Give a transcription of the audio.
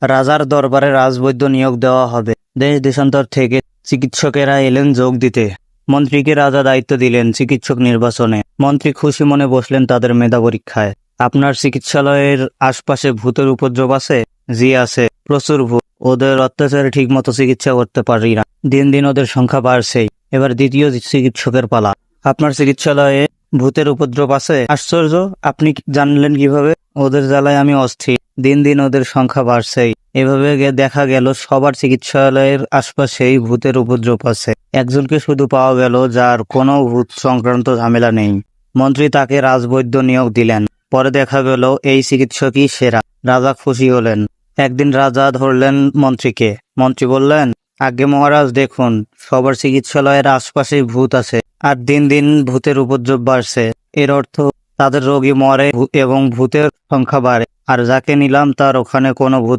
রাজার দরবারে রাজবৈদ্য নিয়োগ দেওয়া হবে। দেশ দেশান্তর থেকে চিকিৎসকেরা এলেন যোগ দিতে। মন্ত্রীকে রাজা দায়িত্ব দিলেন চিকিৎসক নির্বাচনে। মন্ত্রী খুশি মনে বসলেন তাদের মেধা পরীক্ষায়। আপনার চিকিৎসালয়ের আশপাশে ভূতের উপদ্রব আছে? জি আছে, প্রচুর ভূত। ওদের অত্যাচারে ঠিক মতো চিকিৎসা করতে পারি না। দিন দিন ওদের সংখ্যা বাড়ছেই। এবার দ্বিতীয় চিকিৎসকের পালা। আপনার চিকিৎসালয়ে ভূতের উপদ্রব আছে? আশ্চর্য, আপনি জানলেন কিভাবে? ওদের জ্বালায় আমি অস্থির। দিন দিন ওদের সংখ্যা বাড়ছেই। এভাবে দেখা গেল সবার চিকিৎসালয়ের আশপাশেই ভূতের উপদ্রব আছে। একজনকে শুধু পাওয়া গেল যার কোনো ভূত সংক্রান্ত ঝামেলা নেই। মন্ত্রী তাকে রাজবৈদ্য নিয়োগ দিলেন। পরে দেখা গেল এই চিকিৎসকই সেরা। রাজা খুশি হলেন। একদিন রাজা ধরলেন মন্ত্রীকে। মন্ত্রী বললেন, আজ্ঞে মহারাজ, দেখুন সবার চিকিৎসালয়ের আশপাশেই ভূত আছে, আর দিন দিন ভূতের উপদ্রব বাড়ছে। এর অর্থ তাদের রোগী মরে এবং ভূতের সংখ্যা বাড়ে, আর যাকে নিলাম তার ওখানে কোনো ভূত